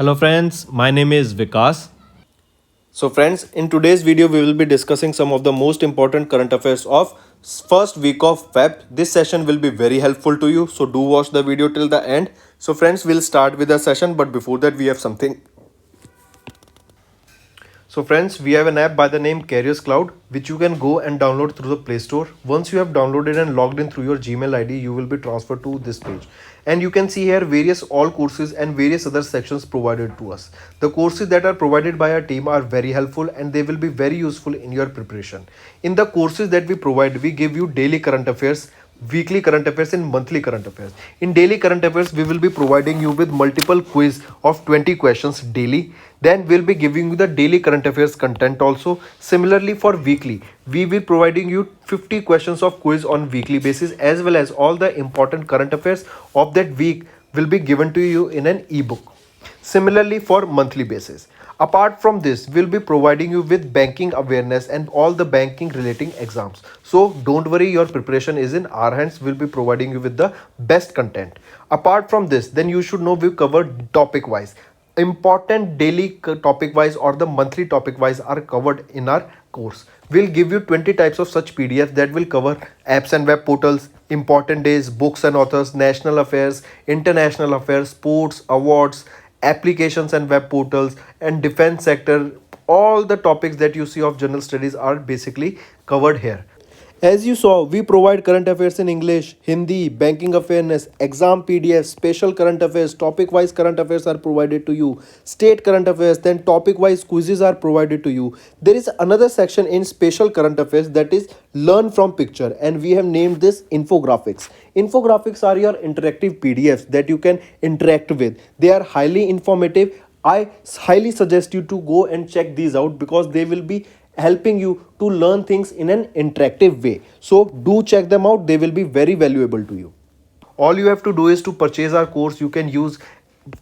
Hello friends, my name is Vikas. So friends, in today's video we will be discussing some of the most important current affairs of first week of Feb. This session will be very helpful to you, so do watch the video till the end. So friends, we'll start with the session, but before that we have something. So friends, we have an app by the name AffairsCloud which you can go and download through the Play Store. Once you have downloaded and logged in through your Gmail ID, you will be transferred to this page. And you can see here various all courses and various other sections provided to us. The courses that are provided by our team are very helpful and they will be very useful in your preparation. In the courses that we provide, we give you daily current affairs, weekly current affairs and monthly current affairs. In daily current affairs, we will be providing you with multiple quiz of 20 questions daily. Then we'll be giving you the daily current affairs content also. Similarly for weekly, we will providing you 50 questions of quiz on weekly basis, as well as all the important current affairs of that week will be given to you in an ebook. Similarly for monthly basis. Apart from this, we'll be providing you with banking awareness and all the banking relating exams. So don't worry, your preparation is in our hands. We'll be providing you with the best content. Apart from this, then you should know we covered topic wise. Important daily topic wise or the monthly topic wise are covered in our course. We'll give you 20 types of such PDFs that will cover apps and web portals, important days, books and authors, national affairs, international affairs, sports, awards, applications and web portals, and defense sector. All the topics that you see of general studies are basically covered here. As you saw, we provide current affairs in English, Hindi, banking awareness, exam PDF, special current affairs, topic wise current affairs are provided to you, state current affairs, then topic wise quizzes are provided to you. There is another section in special current affairs that is learn from picture, and we have named this infographics. Infographics are your interactive PDFs that you can interact with. They are highly informative. I highly suggest you to go and check these out because they will be helping you to learn things in an interactive way. So do check them out, they will be very valuable to you. All you have to do is to purchase our course. You can use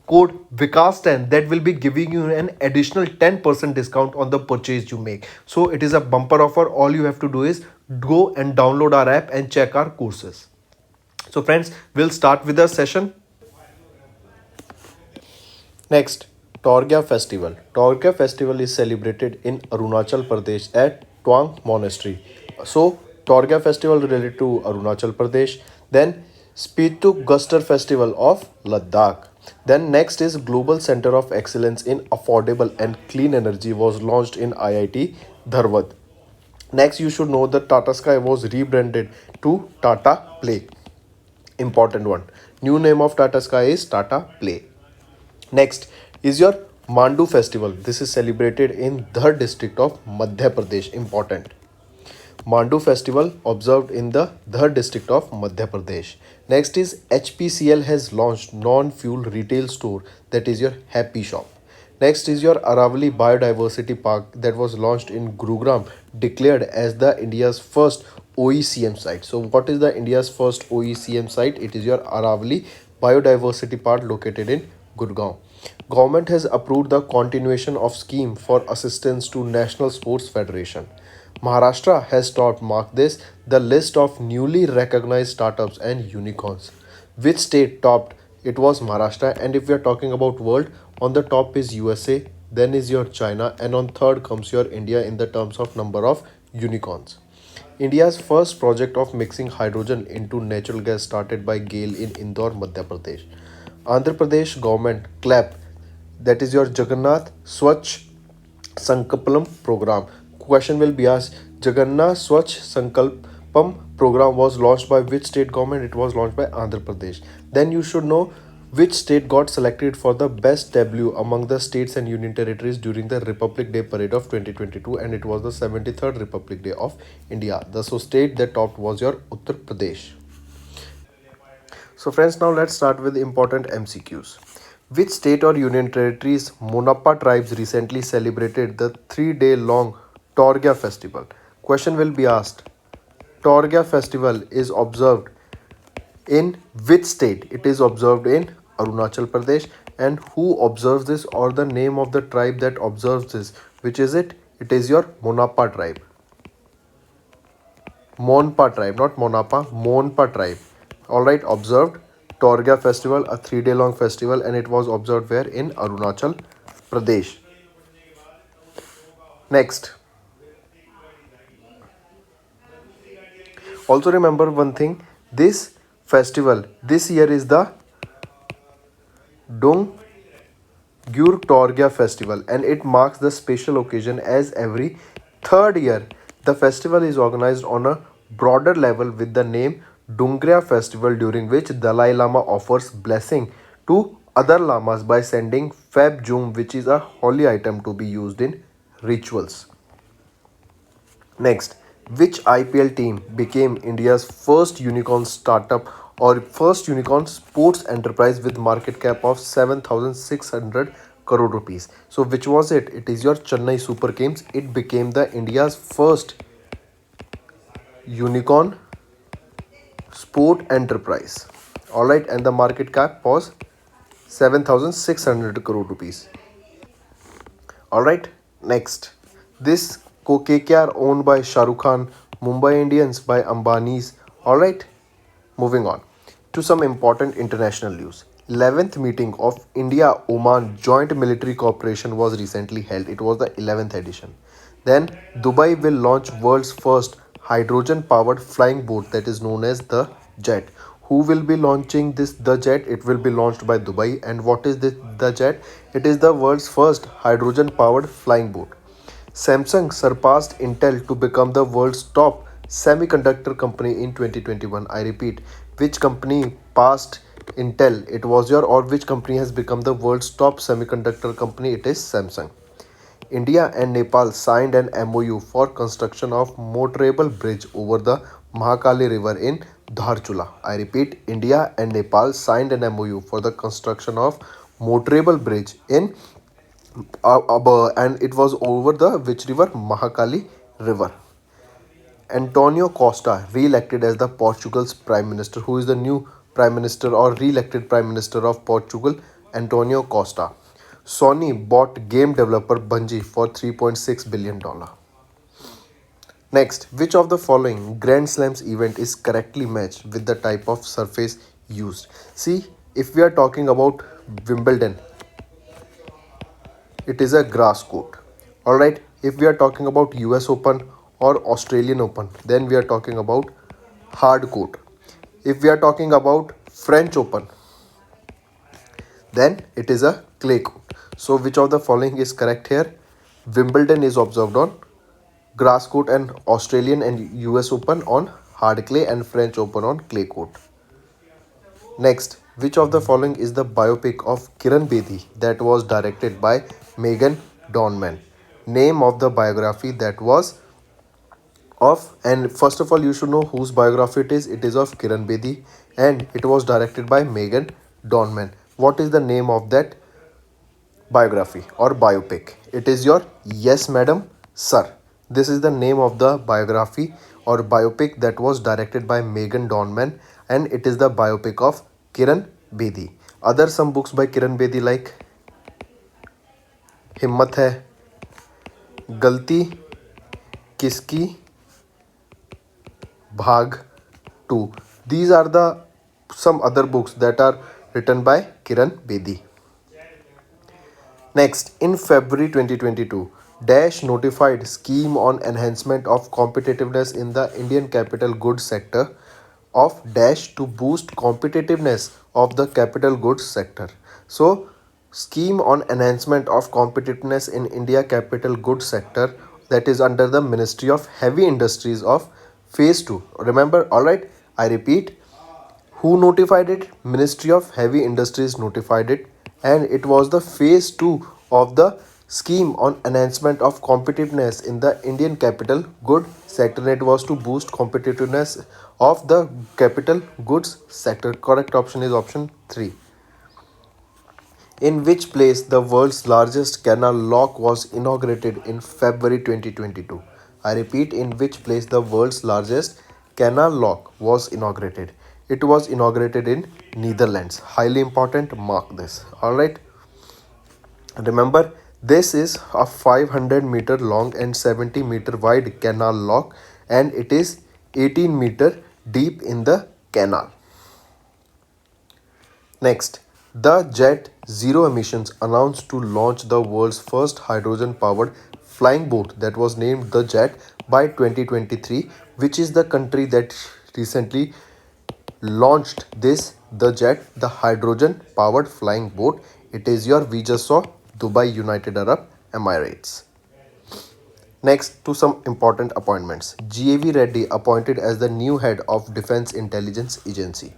code Vikas10, that will be giving you an additional 10% discount on the purchase you make. So it is a bumper offer. All you have to do is go and download our app and check our courses. So friends, we'll start with the session. Next, Torgya Festival. Torgya Festival is celebrated in Arunachal Pradesh at Twang Monastery. So, Torgya Festival related to Arunachal Pradesh. Then, Spituk Guster Festival of Ladakh. Then next is Global Center of Excellence in Affordable and Clean Energy was launched in IIT Dharwad. Next, you should know that Tata Sky was rebranded to Tata Play. Important one. New name of Tata Sky is Tata Play. Next is your Mandu festival. This is celebrated in Dhar district of Madhya Pradesh. Important. Mandu festival observed in the Dhar district of Madhya Pradesh. Next is HPCL has launched non-fuel retail store, that is your Happy Shop. Next is your Aravali Biodiversity Park that was launched in Gurugram, declared as the India's first OECM site. So what is the India's first OECM site? It is your Aravali Biodiversity Park located in Gurgaon. Government has approved the continuation of scheme for assistance to National Sports Federation. Maharashtra has topped, mark this, the list of newly recognized startups and unicorns. Which state topped? It was Maharashtra. And if we are talking about world, on the top is USA, then is your China, and on third comes your India in the terms of number of unicorns. India's first project of mixing hydrogen into natural gas started by GAIL in Indore, Madhya Pradesh. Andhra Pradesh government clap, that is your Jagannath Swachh Sankalpam program. Question will be asked, Jagannath Swachh Sankalpam program was launched by which state government? It was launched by Andhra Pradesh. Then you should know which state got selected for the best debut among the states and union territories during the Republic Day parade of 2022, and it was the 73rd Republic Day of India. The state that topped was your Uttar Pradesh. So friends, now let's start with important MCQs. Which state or union territories Monappa tribes recently celebrated the 3-day long Torgya festival? Question will be asked. Torgya festival is observed in which state? It is observed in Arunachal Pradesh. And who observes this, or the name of the tribe that observes this? Which is it? It is your Monappa tribe. Monpa tribe, not Monappa, Monpa tribe. Alright, observed Torga festival, a 3-day long festival, and it was observed where? In Arunachal Pradesh. Next, also remember one thing, this festival this year is the Dung Gyur Torgya festival, and it marks the special occasion as every third year. The festival is organized on a broader level with the name Dungria festival, during which Dalai Lama offers blessing to other lamas by sending Fab Jum, which is a holy item to be used in rituals. Next, which IPL team became India's first unicorn startup or first unicorn sports enterprise with market cap of 7,600 crore rupees? So which was it? It is your Chennai Super Kings. It became the India's first unicorn sport enterprise. Alright, and the market cap was 7,600 crore rupees. Alright, next. This KKR owned by Shah Rukh Khan, Mumbai Indians by Ambani's. Alright, moving on to some important international news. 11th meeting of India-Oman Joint Military Cooperation was recently held. It was the 11th edition. Then Dubai will launch world's first hydrogen-powered flying boat, that is known as the Jet. Who will be launching this the Jet? It will be launched by Dubai. And what is the Jet? It is the world's first hydrogen-powered flying boat. Samsung surpassed Intel to become the world's top semiconductor company in 2021. I repeat, which company passed Intel? It was your, or which company has become the world's top semiconductor company? It is Samsung. India and Nepal signed an MOU for construction of motorable bridge over the Mahakali River in Dharchula. I repeat, India and Nepal signed an MOU for the construction of motorable bridge in and it was over the which river? Mahakali River. Antonio Costa re-elected as the Portugal's Prime Minister. Who is the new Prime Minister or re-elected Prime Minister of Portugal? Antonio Costa. Sony bought game developer Bungie for $3.6 billion. Next, which of the following Grand Slams event is correctly matched with the type of surface used? See, if we are talking about Wimbledon, it is a grass court. Alright, if we are talking about US Open or Australian Open, then we are talking about hard court. If we are talking about French Open, then it is a clay court. So which of the following is correct here? Wimbledon is observed on grass court and Australian and US Open on hard clay and French Open on clay court. Next, which of the following is the biopic of Kiran Bedi that was directed by Megan Donman? Name of the biography that was of, and first of all you should know whose biography it is. It is of Kiran Bedi and it was directed by Megan Donman. What is the name of that biography or biopic? It is your Yes Madam Sir. This is the name of the biography or biopic that was directed by Megan Donman, and it is the biopic of Kiran Bedi. Other some books by Kiran Bedi like Himmat Hai, Galti Kiski, Bhag 2. These are the some other books that are written by Kiran Bedi. Next, in February 2022, Dash notified scheme on enhancement of competitiveness in the Indian capital goods sector of Dash to boost competitiveness of the capital goods sector. So, scheme on enhancement of competitiveness in India capital goods sector, that is under the Ministry of Heavy Industries of Phase 2. Remember, alright, I repeat, who notified it? Ministry of Heavy Industries notified it, and it was the phase 2 of the scheme on enhancement of competitiveness in the Indian capital goods sector. It was to boost competitiveness of the capital goods sector. Correct option is option 3. In which place the world's largest canal lock was inaugurated in February 2022? I repeat, in which place the world's largest canal lock was inaugurated? It was inaugurated in Netherlands. Highly important, mark this. Alright. Remember, this is a 500-meter long and 70-meter wide canal lock, and it is 18-meter deep in the canal. Next, the Jet Zero Emissions announced to launch the world's first hydrogen powered flying boat that was named the Jet by 2023, which is the country that recently launched this the Jet, the hydrogen powered flying boat. It is your we just saw Dubai United Arab Emirates. Next to some important appointments. GAV Reddy appointed as the new head of Defense Intelligence Agency.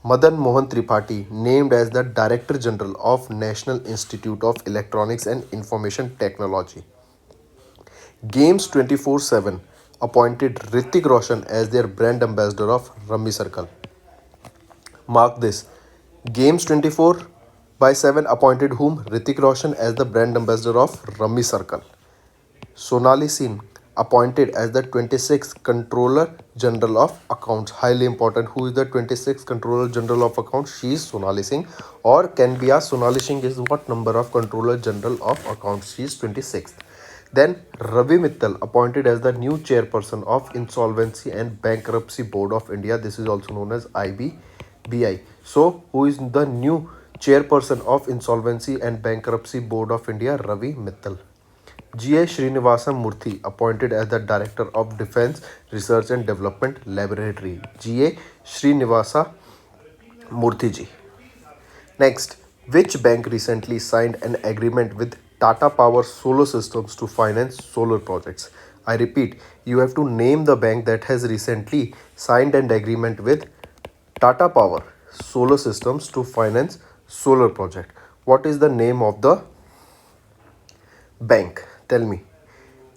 Madan Mohan Tripathi named as the Director General of National Institute of Electronics and Information Technology. Games 24/7 appointed Hrithik Roshan as their brand ambassador of Rummy Circle. Mark this. Games 24 by 7 appointed whom? Hrithik Roshan as the brand ambassador of Rummy Circle. Sonali Singh appointed as the 26th Controller General of Accounts. Highly important. Who is the 26th Controller General of Accounts? She is Sonali Singh. Or can be asked, Sonali Singh is what number of Controller General of Accounts? She is 26th. Then Ravi Mittal appointed as the new chairperson of Insolvency and Bankruptcy Board of India. This is also known as IBPS. So, who is the new chairperson of Insolvency and Bankruptcy Board of India? Ravi Mittal. G.A. Srinivasa Murthy appointed as the Director of Defence Research and Development Laboratory. G.A. Srinivasa Murthy ji. Next, which bank recently signed an agreement with Tata Power Solar Systems to finance solar projects? I repeat, you have to name the bank that has recently signed an agreement with Tata Power Solar Systems to finance solar project. What is the name of the bank? Tell me.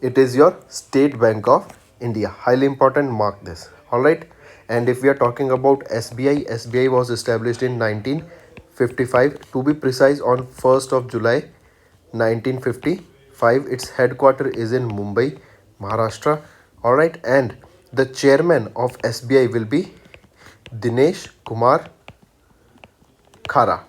It is your State Bank of India. Highly important, mark this. Alright. And if we are talking about SBI, SBI was established in 1955. To be precise, on 1st of July 1955. Its headquarter is in Mumbai, Maharashtra. Alright. And the chairman of SBI will be Dinesh Kumar Khara.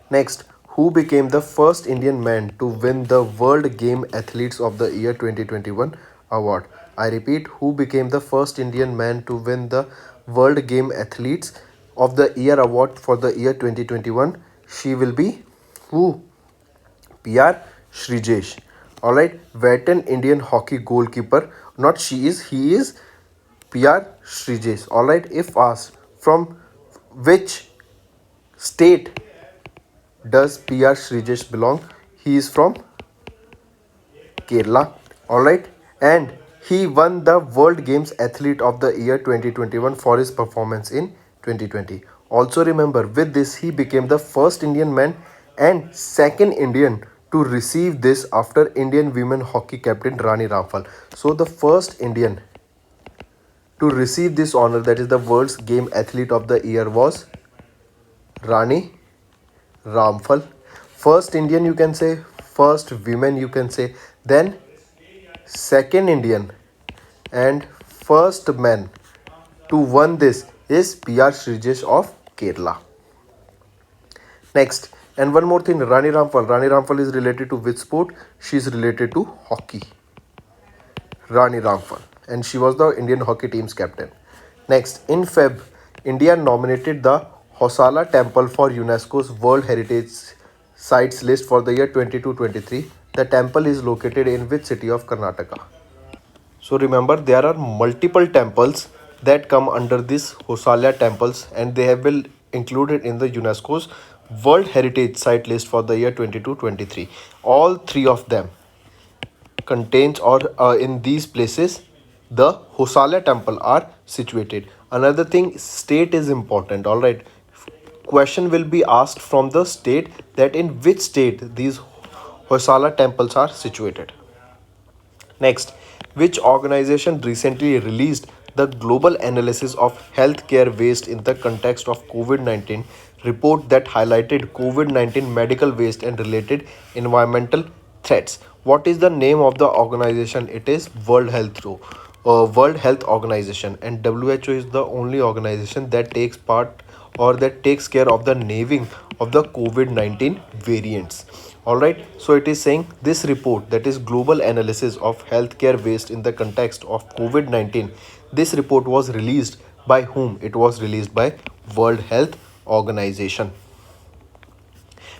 Next, who became the first Indian man to win the World Game Athletes of the Year 2021 award? I repeat, who became the first Indian man to win the World Game Athletes of the Year award for the year 2021? She will be who? PR Shrijesh. Alright, veteran Indian hockey goalkeeper. Not she is, he is PR Shrijesh. Alright, if asked from which state does PR Shrijesh belong? He is from Kerala. Alright, and he won the World Games Athlete of the Year 2021 for his performance in 2020. Also remember, with this he became the first Indian man and second Indian to receive this after Indian women hockey captain Rani Rampal. So the first Indian to receive this honor, that is the World's Game Athlete of the Year, was Rani Rampal. First Indian you can say, first women you can say, then second Indian and first man to won this is PR Shrijesh of Kerala. Next, and one more thing, Rani Rampal. Rani Rampal is related to which sport? She is related to hockey. Rani Rampal, and she was the Indian hockey team's captain. Next, in Feb, India nominated the Hassala Temple for UNESCO's World Heritage Sites list for the year 22-23. The temple is located in which city of Karnataka? So remember, there are multiple temples that come under this Hassala temples, and they have been included in the UNESCO's World Heritage Site list for the year 22-23. All three of them contains or in these places the Hassala temple are situated. Another thing, state is important. All right, question will be asked from the state that in which state these Hassala temples are situated. Next, which organization recently released the global analysis of healthcare waste in the context of COVID-19 report that highlighted COVID-19 medical waste and related environmental threats? What is the name of the organization? It is World Health Organization, and WHO is the only organization that takes part or that takes care of the naming of the COVID-19 variants. Alright, so it is saying this report, that is global analysis of healthcare waste in the context of COVID-19. This report was released by whom? It was released by World Health organization.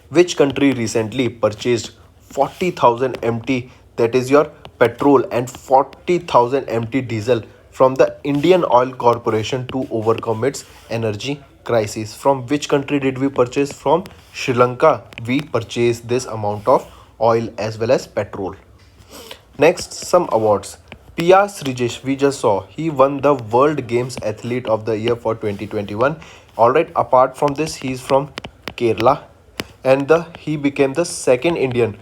Which country recently purchased 40,000 empty, that is your petrol, and 40,000 empty diesel from the Indian Oil Corporation to overcome its energy crisis? From which country did we purchase? From Sri Lanka. We purchased this amount of oil as well as petrol. Next, some awards. PR Srijesh, we just saw, he won the World Games Athlete of the Year for 2021. Alright, apart from this, he is from Kerala, and he became the second Indian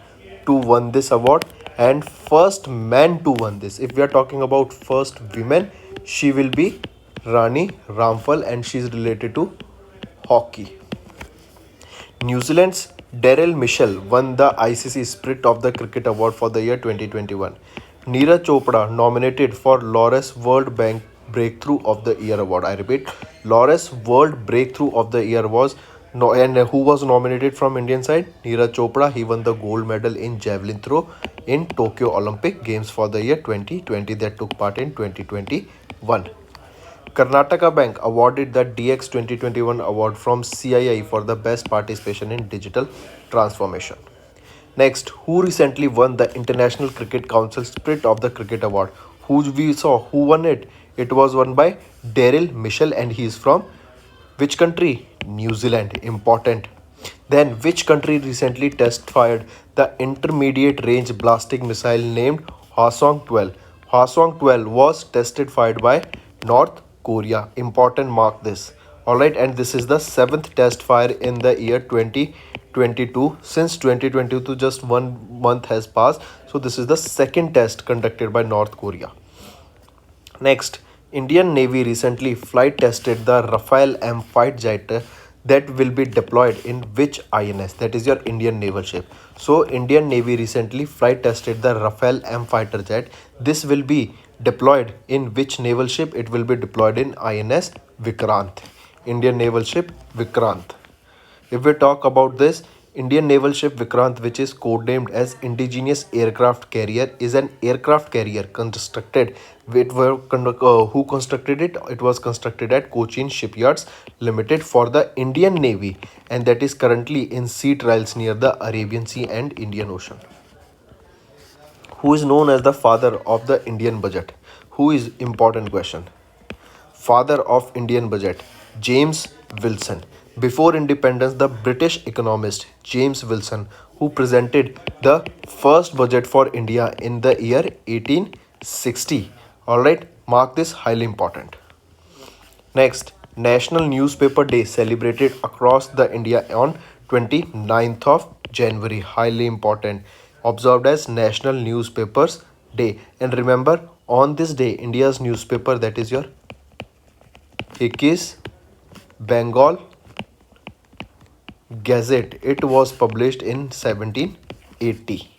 to win this award and first man to win this. If we are talking about first women, she will be Rani Rampal, and she is related to hockey. New Zealand's Daryl Mitchell won the ICC Spirit of the Cricket Award for the year 2021. Neeraj Chopra nominated for Laurus World Bank Breakthrough of the Year Award. I repeat, Laurus World Breakthrough of the Year was no, and who was nominated from Indian side? Neeraj Chopra. He won the gold medal in javelin throw in Tokyo Olympic Games for the year 2020 that took part in 2021. Karnataka Bank awarded the DX 2021 award from CII for the best participation in digital transformation. Next, who recently won the International Cricket Council Spirit of the Cricket Award? Who we saw? Who won it? It was won by Daryl Mitchell, and he is from which country? New Zealand. Important. Then, which country recently test fired the intermediate range ballistic missile named Hwasong 12? Hwasong 12 was tested fired by North Korea. Important, mark this. Alright, and this is the 7th test fire in the year 2022. Since 2022, just 1 month has passed. So, this is the second test conducted by North Korea. Next, Indian Navy recently flight tested the Rafale M fighter jet that will be deployed in which INS? That is your Indian naval ship. So, Indian Navy recently flight tested the Rafale M fighter jet. This will be deployed in which naval ship? It will be deployed in INS Vikrant. Indian naval ship Vikrant. If we talk about this, Indian naval ship Vikrant, which is codenamed as Indigenous Aircraft Carrier, is an aircraft carrier constructed who constructed it? It was constructed at Cochin Shipyards Limited for the Indian Navy, and that is currently in sea trials near the Arabian Sea and Indian Ocean. Who is known as the father of the Indian budget? Who is important question? Father of Indian budget, James Wilson. Before independence, the British economist James Wilson, who presented the first budget for India in the year 1860. Alright, mark this, highly important. Next, National Newspaper Day celebrated across the India on 29th of January. Highly important. Observed as National Newspapers Day. And remember, on this day, India's newspaper, that is your Hikis Bengal Gazette, it was published in 1780.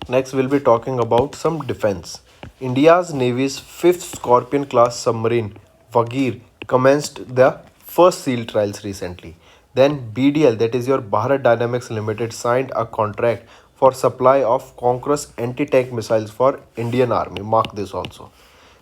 Next, we'll be talking about some defense. India's Navy's 5th Scorpion class submarine Vagir commenced the first SEAL trials recently. Then BDL, that is your Bharat Dynamics Limited, signed a contract for supply of Conqueror's anti-tank missiles for Indian Army. Mark this also.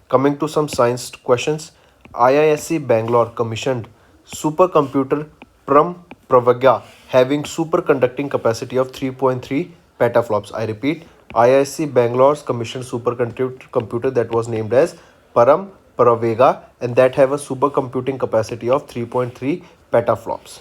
Coming to some science questions, IISc Bangalore commissioned supercomputer Pravagya having superconducting capacity of 3.3 petaflops. I repeat, IISc Bangalore's commissioned supercomputer that was named as Pravega, and that have a supercomputing capacity of 3.3 petaflops.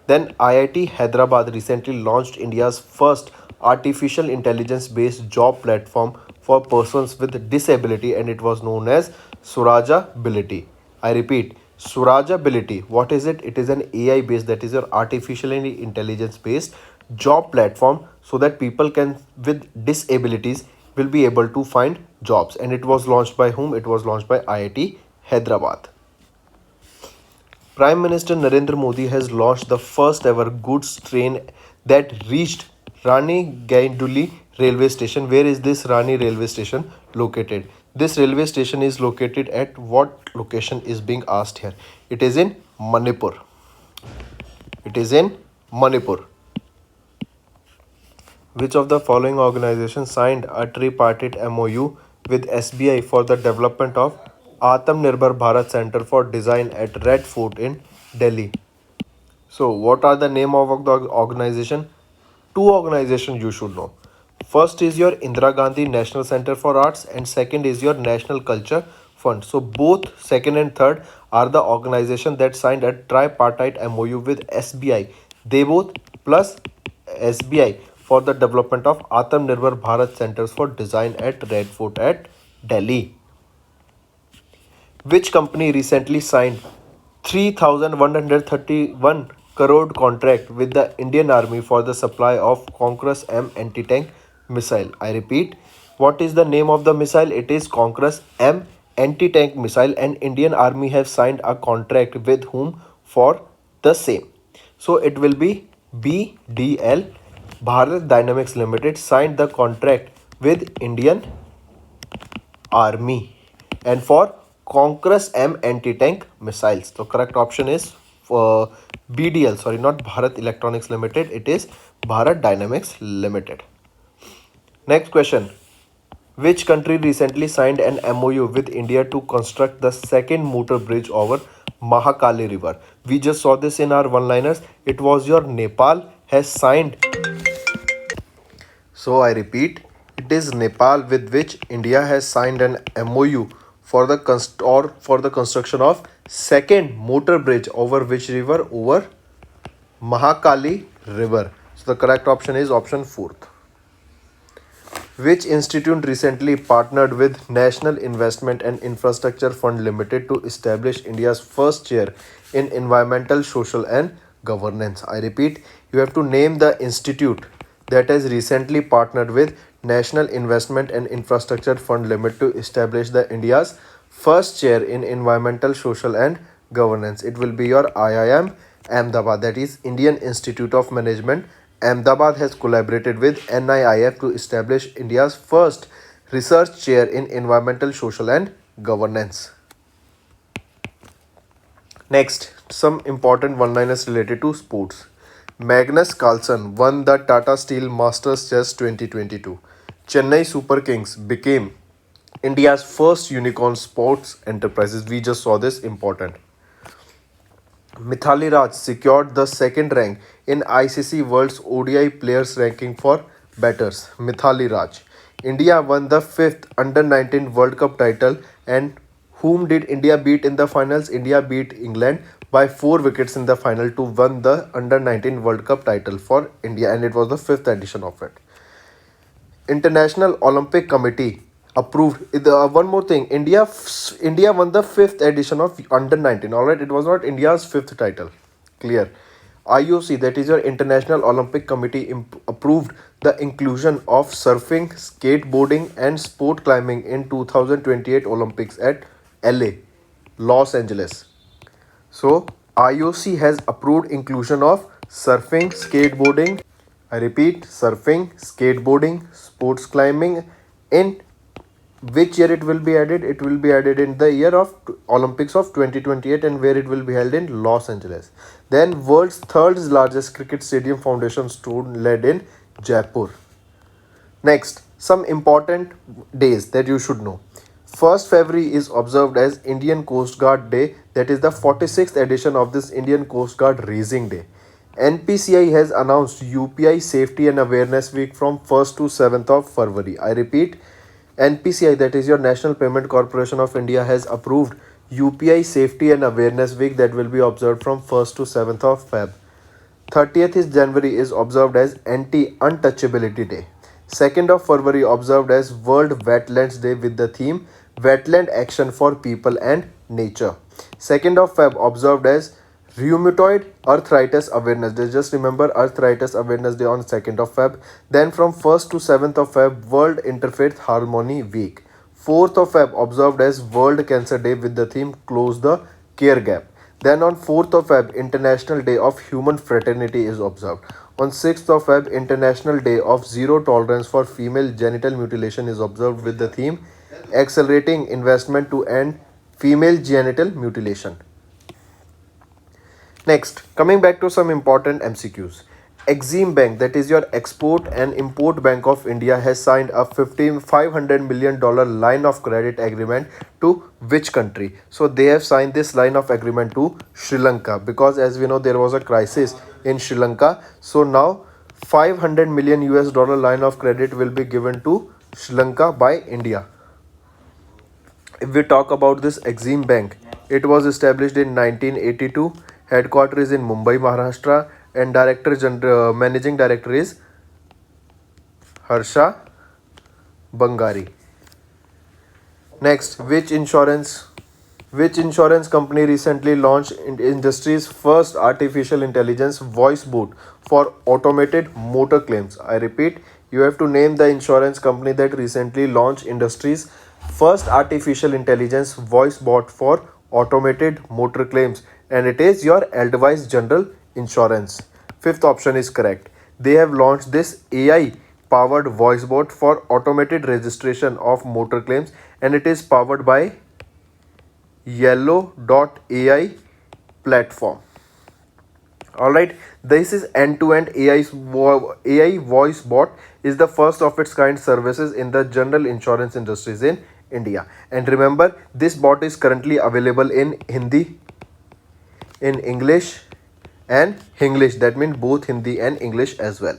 Then IIT Hyderabad recently launched India's first artificial intelligence based job platform for persons with disability, and it was known as Surajability. I repeat, Surajability. What is it? It is an AI based, that is your artificial intelligence based job platform, so that people can with disabilities will be able to find jobs. And it was launched by whom? It was launched by IIT Hyderabad. Prime Minister Narendra Modi has launched the first ever goods train that reached Rani Gainduli railway station. Where is this Rani railway station located? This railway station is located at what location is being asked here? It is in Manipur. It is in Manipur. Which of the following organizations signed a tripartite MOU with SBI for the development of Atmanirbhar Bharat Center for Design at Red Fort in Delhi. So, what are the name of the organization? Two organizations you should know. First is your Indira Gandhi National Center for Arts, and second is your National Culture Fund. So, both second and third are the organization that signed a tripartite MOU with SBI. They both plus SBI for the development of Atmanirbhar Bharat Centers for Design at Red Fort at Delhi. Which company recently signed 3,131 crore contract with the Indian Army for the supply of Conquerus M anti-tank missile? I repeat, what is the name of the missile? It is Conquerus M anti-tank missile, and Indian Army have signed a contract with whom for the same. So it will be BDL. Bharat Dynamics Limited signed the contract with Indian Army and for Conquerus M anti-tank missiles. The correct option is BDL, sorry, not Bharat Electronics Limited, it is Bharat Dynamics Limited. Next question. Which country recently signed an MOU with India to construct the second motor bridge over Mahakali River? We just saw this in our one-liners. It was your Nepal has signed. So I repeat, it is Nepal with which India has signed an MOU for the construction of second motor bridge over which river? Over Mahakali River. So the correct option is option 4th. Which institute recently partnered with National Investment and Infrastructure Fund Limited to establish India's first chair in environmental, social and governance? I repeat, you have to name the institute that has recently partnered with National Investment and Infrastructure Fund Limited to establish the India's first chair in environmental, social and governance. It will be your IIM Ahmedabad, that is Indian Institute of Management. Ahmedabad has collaborated with NIIF to establish India's first research chair in environmental, social and governance. Next, some important one-liners related to sports. Magnus Carlsen won the Tata Steel Masters Chess 2022. Chennai Super Kings became India's first unicorn sports enterprises. We just saw this important. Mithali Raj secured the second rank in ICC World's ODI Players Ranking for batters. Mithali Raj. India won the 5th Under-19 World Cup title, and whom did India beat in the finals? India beat England by 4 wickets in the final to win the Under-19 World Cup title for India, and it was the 5th edition of it. International Olympic Committee approved one more thing. India won the 5th edition of Under-19. All right, it was not India's 5th title. Clear. IOC, that is your International Olympic Committee, approved the inclusion of surfing, skateboarding and sport climbing in 2028 Olympics at LA, Los Angeles. So IOC has approved inclusion of surfing, skateboarding, I repeat, surfing, skateboarding, sports climbing. In which year it will be added? It will be added in the year of Olympics of 2028, and where it will be held in Los Angeles. Then world's third largest cricket stadium foundation stone laid in Jaipur. Next, some important days that you should know. 1st February is observed as Indian Coast Guard Day, that is the 46th edition of this Indian Coast Guard Raising Day. NPCI has announced UPI Safety and Awareness Week from 1st to 7th of February. I repeat, NPCI, that is your National Payment Corporation of India, has approved UPI Safety and Awareness Week that will be observed from 1st to 7th of Feb. 30th is January is observed as Anti-Untouchability Day. 2nd of February observed as World Wetlands Day with the theme Wetland Action for People and Nature. 2nd of Feb observed as Rheumatoid Arthritis Awareness Day. Just remember Arthritis Awareness Day on 2nd of Feb. Then from 1st to 7th of Feb, World Interfaith Harmony Week. 4th of Feb observed as World Cancer Day with the theme Close the Care Gap. Then on 4th of Feb, International Day of Human Fraternity is observed. On 6th of Feb, International Day of Zero Tolerance for Female Genital Mutilation is observed with the theme Accelerating Investment to End Female Genital Mutilation. Next, coming back to some important MCQs. Exim Bank, that is your Export and Import Bank of India, has signed a $500 million line of credit agreement to which country? So they have signed this line of agreement to Sri Lanka, because as we know there was a crisis in Sri Lanka. So now 500 million US dollar line of credit will be given to Sri Lanka by India. If we talk about this Exim Bank, it was established in 1982. Headquarters is in Mumbai, Maharashtra, and managing director is Harsha Bangari. Next, which insurance company recently launched industry's first artificial intelligence voice bot for automated motor claims? I repeat, you have to name the insurance company that recently launched industry's first artificial intelligence voice bot for automated motor claims, and it is your Edelweiss General Insurance. Fifth option is correct. They have launched this AI powered voice bot for automated registration of motor claims, and it is powered by Yellow.ai platform. Alright, this is end-to-end AI voice bot is the first of its kind services in the general insurance industries in India. And remember, this bot is currently available in Hindi, in English and Hinglish. That means both Hindi and English as well.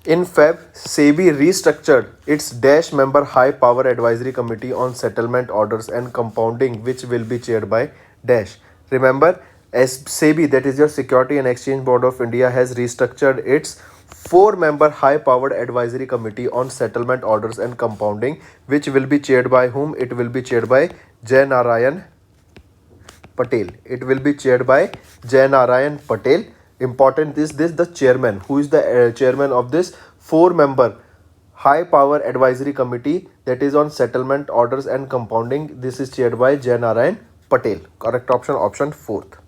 In Feb, Sebi restructured its Dash member High Power Advisory Committee on Settlement Orders and Compounding, which will be chaired by Dash. Remember, as Sebi, that is your Security and Exchange Board of India, has restructured its 4-member High Powered Advisory Committee on Settlement Orders and Compounding, which will be chaired by whom? It will be chaired by Jai Narayan Patel. It will be chaired by Jai Narayan Patel. Important is this, the chairman. Who is the chairman of this 4-member High Power Advisory Committee that is on Settlement Orders and Compounding? This is chaired by Jai Narayan Patel. Correct option, option 4th.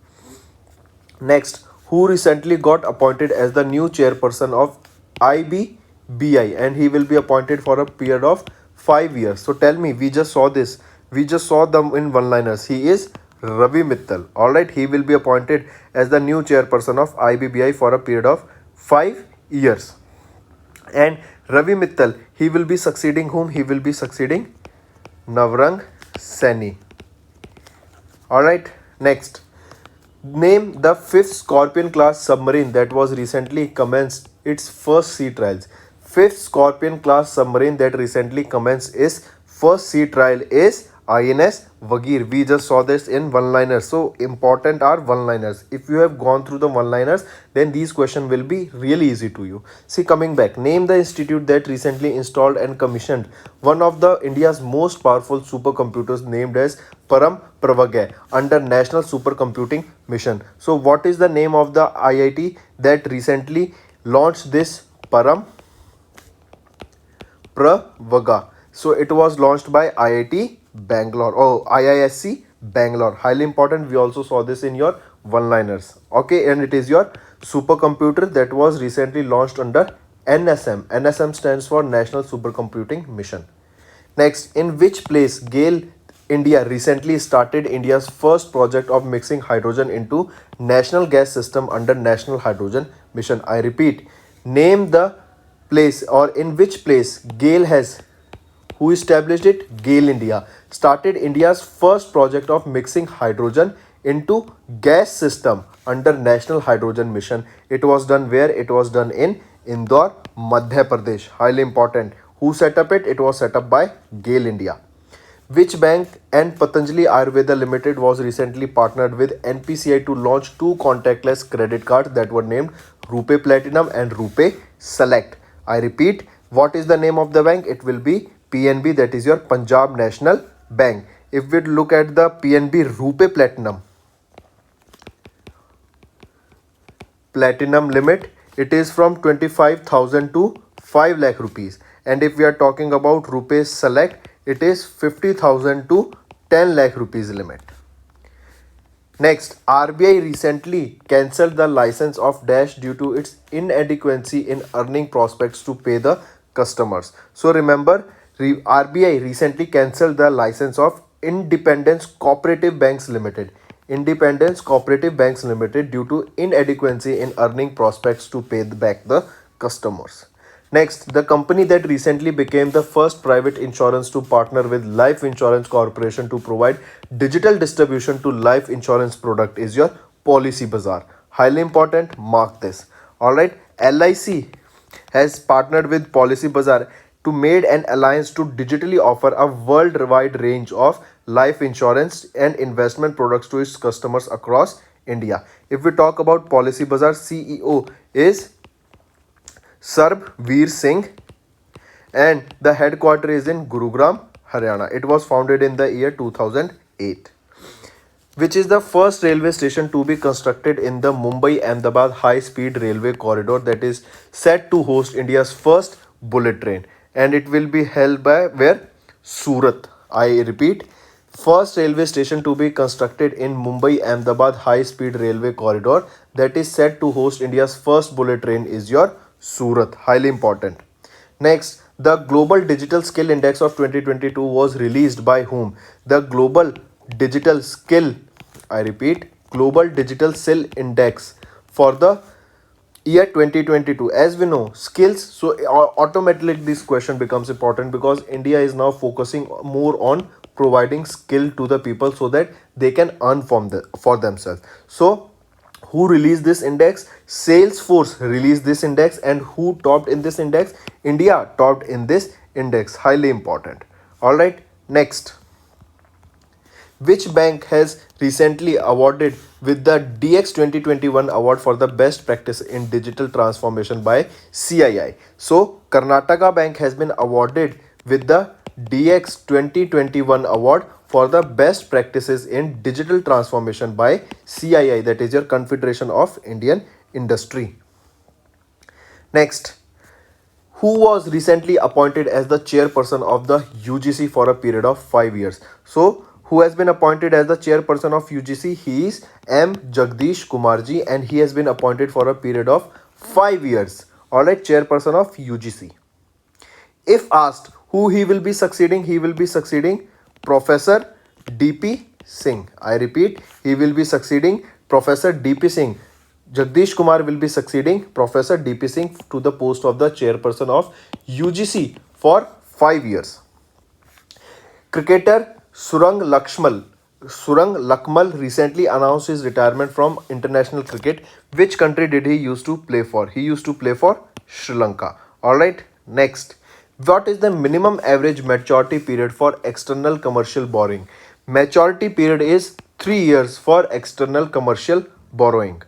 Next, who recently got appointed as the new chairperson of IBBI, and he will be appointed for a period of 5 years. So tell me, we just saw this. We just saw them in one-liners. He is Ravi Mittal. Alright, he will be appointed as the new chairperson of IBBI for a period of 5 years. And Ravi Mittal, he will be succeeding whom? He will be succeeding Navrang Saini. Alright, next. Name the 5th Scorpion class submarine that was recently commenced its first sea trials. 5th Scorpion class submarine that recently commenced its first sea trial is INS Vagir. We just saw this in one-liners. So important are one-liners. If you have gone through the one-liners, then these questions will be really easy to you. See, coming back, name the institute that recently installed and commissioned one of the India's most powerful supercomputers named as Param Pravagya under National Supercomputing Mission. So what is the name of the IIT that recently launched this Param Pravagya? So it was launched by IIT Bangalore. Oh, IISc Bangalore. Highly important. We also saw this in your one-liners. Okay, and it is your supercomputer that was recently launched under NSM. NSM stands for National Supercomputing Mission. Next, in which place GAIL India recently started India's first project of mixing hydrogen into national gas system under National Hydrogen Mission? I repeat, name the place, or in which place GAIL has, who established it? GAIL India started India's first project of mixing hydrogen into gas system under National Hydrogen Mission. It was done where? It was done in Indore, Madhya Pradesh. Highly important. Who set up it? It was set up by GAIL India. Which bank and Patanjali Ayurveda Limited was recently partnered with NPCI to launch 2 contactless credit cards that were named Rupee Platinum and Rupee Select? I repeat, what is the name of the bank? It will be PNB, that is your Punjab National Bank. If we look at the PNB Rupee Platinum limit, it is from 25,000 to 5 lakh rupees. And if we are talking about Rupee Select, it is 50,000 to 10 lakh rupees limit. Next, RBI recently cancelled the license of Dash due to its inadequacy in earning prospects to pay the customers. So remember, RBI recently cancelled the license of Independence Cooperative Banks Limited. Independence Cooperative Banks Limited due to inadequacy in earning prospects to pay back the customers. Next, the company that recently became the first private insurance to partner with Life Insurance Corporation to provide digital distribution to life insurance product is your Policy Bazaar. Highly important, mark this. Alright, LIC has partnered with Policy Bazaar to made an alliance to digitally offer a worldwide range of life insurance and investment products to its customers across India. If we talk about Policy Bazaar, CEO is Sarbveer Singh and the headquarters is in Gurugram, Haryana. It was founded in the year 2008. Which is the first railway station to be constructed in the Mumbai-Ahmedabad high-speed railway corridor that is set to host India's first bullet train, and it will be held by where? Surat. I repeat, first railway station to be constructed in Mumbai-Ahmedabad high-speed railway corridor that is set to host India's first bullet train is your Surat. Highly important. Next, the Global Digital Skill Index of 2022 was released by whom? The Global Digital Skill, I repeat, Global Digital Skill Index for the year 2022. As we know, skills, so automatically this question becomes important because India is now focusing more on providing skill to the people so that they can earn for themselves. So who released this index? Salesforce released this index, and who topped in this index? India topped in this index. Highly important. All right, next. Which bank has recently awarded with the DX 2021 award for the best practice in digital transformation by CII? So Karnataka Bank has been awarded with the DX 2021 award for the best practices in digital transformation by CII, that is your Confederation of Indian Industry. Next, who was recently appointed as the chairperson of the UGC for a period of 5 years? So who has been appointed as the chairperson of UGC? He is M. Jagdish Kumarji, and he has been appointed for a period of 5 years. Alright, chairperson of UGC. If asked who he will be succeeding, he will be succeeding Professor DP Singh. I repeat, he will be succeeding Professor DP Singh. Jagdish Kumar will be succeeding Professor DP Singh to the post of the chairperson of UGC for 5 years. Cricketer Surang Lakmal recently announced his retirement from international cricket. Which country did he used to play for? He used to play for Sri Lanka. Alright, next. What is the minimum average maturity period for external commercial borrowing? Maturity period is 3 years for external commercial borrowing.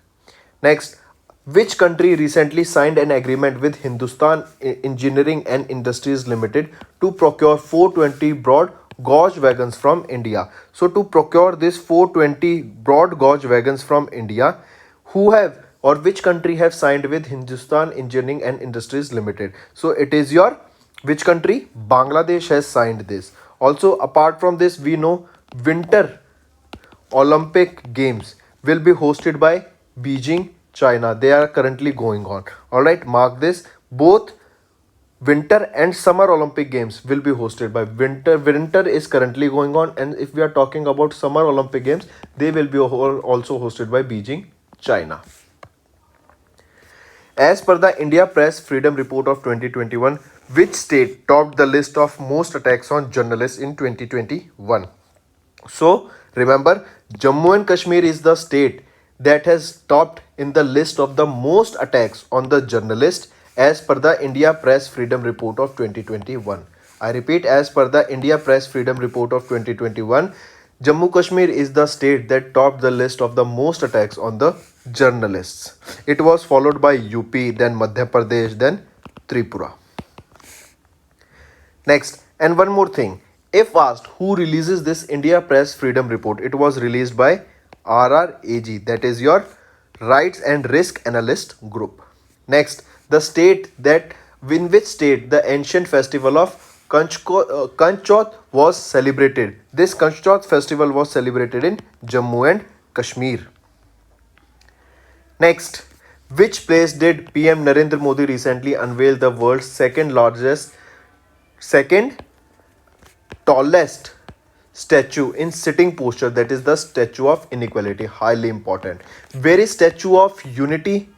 Next, which country recently signed an agreement with Hindustan Engineering and Industries Limited to procure 420 broad gauge wagons from India? So to procure this 420 broad gauge wagons from India, who have or which country have signed with Hindustan Engineering and Industries Limited? So it is your which country? Bangladesh has signed this. Also, apart from this, we know Winter Olympic Games will be hosted by Beijing, China. They are currently going on. Alright, mark this. Both Winter and Summer Olympic Games will be hosted by Winter is currently going on, and if we are talking about Summer Olympic Games, they will be also hosted by Beijing, China. As per the India Press Freedom Report of 2021, which state topped the list of most attacks on journalists in 2021? So remember, Jammu and Kashmir is the state that has topped in the list of the most attacks on the journalist as per the India Press Freedom Report of 2021. I repeat, as per the India Press Freedom Report of 2021, Jammu Kashmir is the state that topped the list of the most attacks on the journalists. It was followed by UP, then Madhya Pradesh, then Tripura. Next, and one more thing. If asked who releases this India Press Freedom Report, it was released by RRAG, that is your Rights and Risk Analyst Group. Next, the state that in which state the ancient festival of Kanchot was celebrated. This Kanchot festival was celebrated in Jammu and Kashmir. Next, which place did PM Narendra Modi recently unveil the world's second tallest statue in sitting posture, that is the statue of inequality, highly important. Where is statue of unity?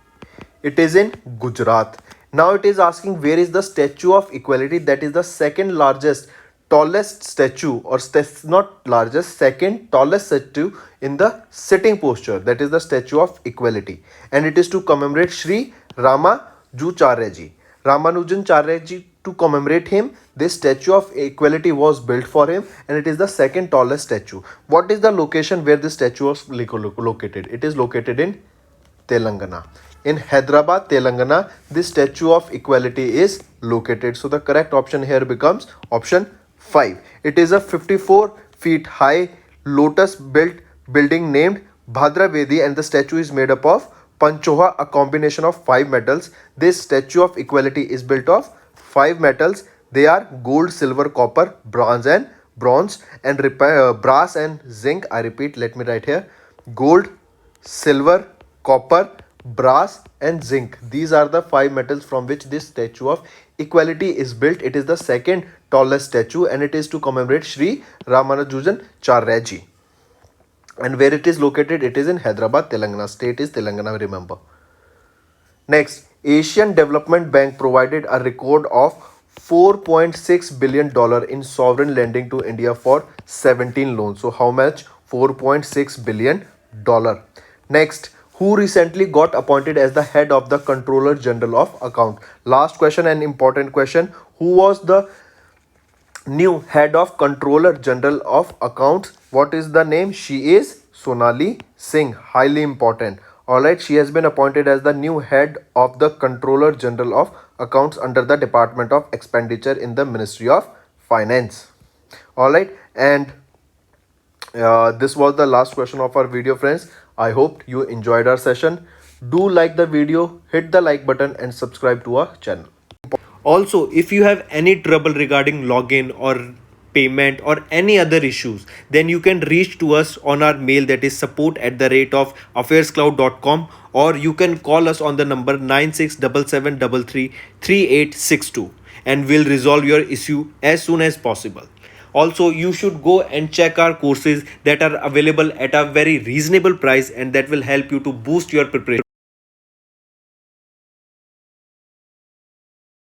It is in Gujarat. Now it is asking where is the statue of equality, that is the second largest tallest statue, or not largest, second tallest statue in the sitting posture, that is the statue of equality, and it is to commemorate Sri Ramanujan Charyaji. To commemorate him, this statue of equality was built for him, and it is the second tallest statue. What is the location where this statue was located? It is located in Telangana. In Hyderabad, Telangana, this statue of equality is located. So the correct option here becomes option 5. It is a 54 feet high lotus built building named Bhadravedi, and the statue is made up of Panchoha, a combination of 5 metals. This statue of equality is built of 5 metals. They are gold, silver, copper, bronze, and brass and zinc. I repeat, let me write here: gold, silver, copper, brass, and zinc. These are the 5 metals from which this statue of equality is built. It is the second tallest statue, and it is to commemorate Sri Ramanujan Charyaji. And where it is located? It is in Hyderabad, Telangana. State is Telangana, remember. Next, Asian Development Bank provided a record of $4.6 billion in sovereign lending to India for 17 loans. So how much? $4.6 billion. Next, who recently got appointed as the head of the Controller General of Account? Last question, an important question. Who was the new head of Controller General of Accounts? What is the name? She is Sonali Singh. Highly important. Alright, she has been appointed as the new head of the Controller General of Accounts under the Department of Expenditure in the Ministry of Finance. Alright, and this was the last question of our video, friends. I hope you enjoyed our session. Do like the video, hit the like button, and subscribe to our channel. Also, if you have any trouble regarding login or payment or any other issues, then you can reach to us on our mail, that is support@affairscloud.com, or you can call us on the number 9677333862, and we'll resolve your issue as soon as possible. Also, you should go and check our courses that are available at a very reasonable price, and that will help you to boost your preparation.